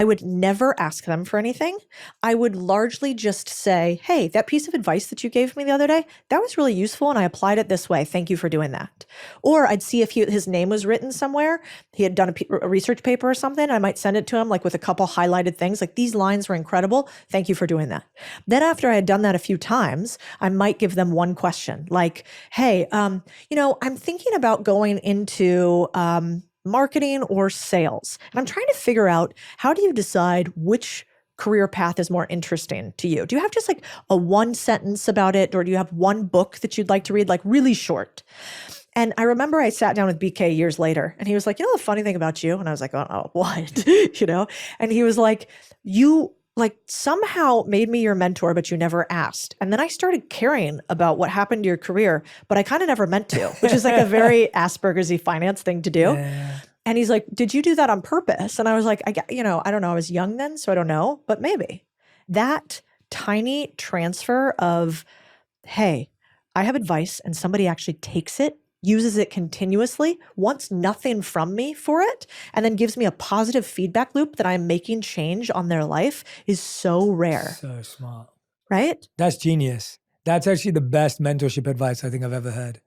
I would never ask them for anything. I would largely just say, hey, that piece of advice that you gave me the other day, that was really useful and I applied it this way. Thank you for doing that. Or I'd see if his name was written somewhere. He had done a research paper or something. I might send it to him like with a couple highlighted things like these lines were incredible. Thank you for doing that. Then after I had done that a few times, I might give them one question like, hey, I'm thinking about going into marketing or sales. And I'm trying to figure out, how do you decide which career path is more interesting to you? Do you have just like a one sentence about it? Or do you have one book that you'd like to read, like really short? And I remember I sat down with BK years later and he was like, the funny thing about you? And I was like, oh, what? And he was like, you like somehow made me your mentor, but you never asked. And then I started caring about what happened to your career, but I kind of never meant to, which is like a very Asperger's-y finance thing to do. Yeah. And he's like, did you do that on purpose? And I was like, I don't know. I was young then, so I don't know, but maybe. That tiny transfer of, hey, I have advice and somebody actually takes it, uses it continuously, wants nothing from me for it, and then gives me a positive feedback loop that I'm making change on their life is so rare. So smart. Right? That's genius. That's actually the best mentorship advice I think I've ever heard.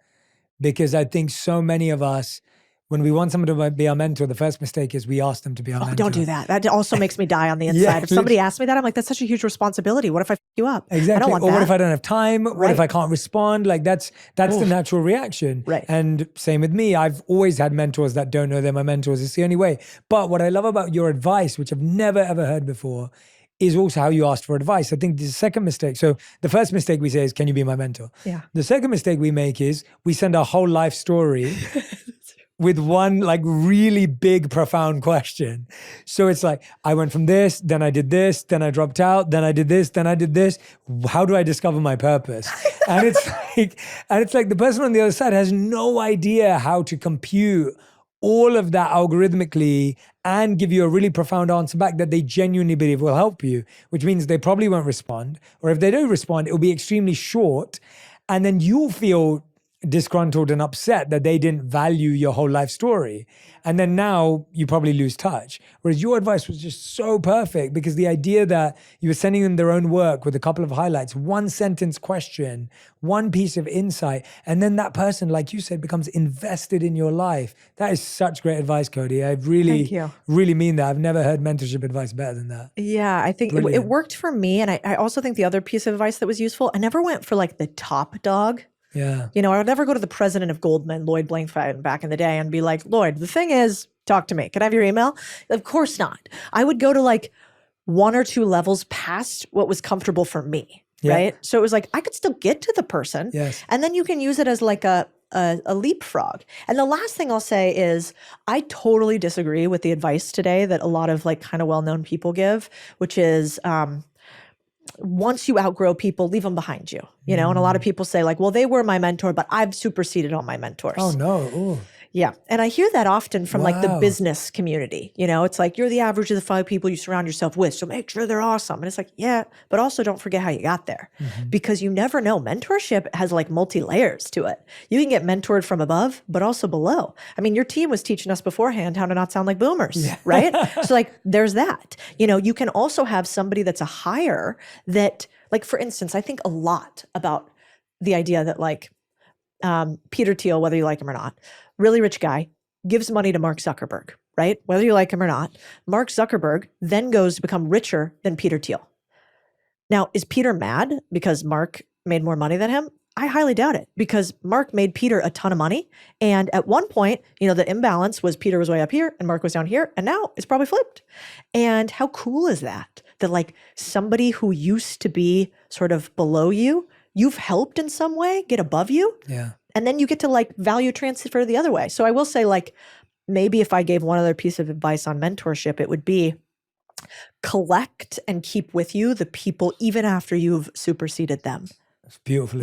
Because I think so many of us, when we want someone to be our mentor, the first mistake is we ask them to be our mentor. Don't do that. That also makes me die on the inside. If somebody asks me that, I'm like, that's such a huge responsibility. What if I f you up? Exactly. I don't want or that. What if I don't have time? What if I can't respond? Like that's the natural reaction. Right. And same with me. I've always had mentors that don't know they're my mentors. It's the only way. But what I love about your advice, which I've never ever heard before, is also how you asked for advice. I think the second mistake. So the first mistake we say is, can you be my mentor? Yeah. The second mistake we make is we send our whole life story with one like really big, profound question. So it's like, I went from this, then I did this, then I dropped out, then I did this, then I did this. How do I discover my purpose? And it's like the person on the other side has no idea how to compute all of that algorithmically and give you a really profound answer back that they genuinely believe will help you, which means they probably won't respond. Or if they don't respond, it'll be extremely short. And then you'll feel disgruntled and upset that they didn't value your whole life story. And then now you probably lose touch. Whereas your advice was just so perfect because the idea that you were sending them their own work with a couple of highlights, one sentence question, one piece of insight, and then that person, like you said, becomes invested in your life. That is such great advice, Cody. I really mean that. I've never heard mentorship advice better than that. Yeah, I think it worked for me. And I also think the other piece of advice that was useful, I never went for like the top dog. Yeah. I would never go to the president of Goldman, Lloyd Blankfein, back in the day and be like, Lloyd, the thing is, talk to me. Can I have your email? Of course not. I would go to like one or two levels past what was comfortable for me, right? So it was like, I could still get to the person. Yes. And then you can use it as like a leapfrog. And the last thing I'll say is I totally disagree with the advice today that a lot of like kind of well-known people give, which is, once you outgrow people, leave them behind you, and a lot of people say like, well, they were my mentor, but I've superseded all my mentors. Oh no. Ooh. Yeah. And I hear that often from like the business community, it's like, you're the average of the 5 people you surround yourself with. So make sure they're awesome. And it's like, yeah, but also don't forget how you got there because you never know. Mentorship has like multi-layers to it. You can get mentored from above, but also below. I mean, your team was teaching us beforehand how to not sound like boomers, right? So like, there's that, you can also have somebody that's a hire that like, for instance, I think a lot about the idea that like, Peter Thiel, whether you like him or not, really rich guy, gives money to Mark Zuckerberg, right? Whether you like him or not, Mark Zuckerberg then goes to become richer than Peter Thiel. Now, is Peter mad because Mark made more money than him? I highly doubt it because Mark made Peter a ton of money. And at one point, the imbalance was Peter was way up here and Mark was down here. And now it's probably flipped. And how cool is that? That like somebody who used to be sort of below you, you've helped in some way get above you. Yeah. And then you get to like value transfer the other way. So I will say like, maybe if I gave one other piece of advice on mentorship, it would be collect and keep with you the people even after you've superseded them. It's beautiful.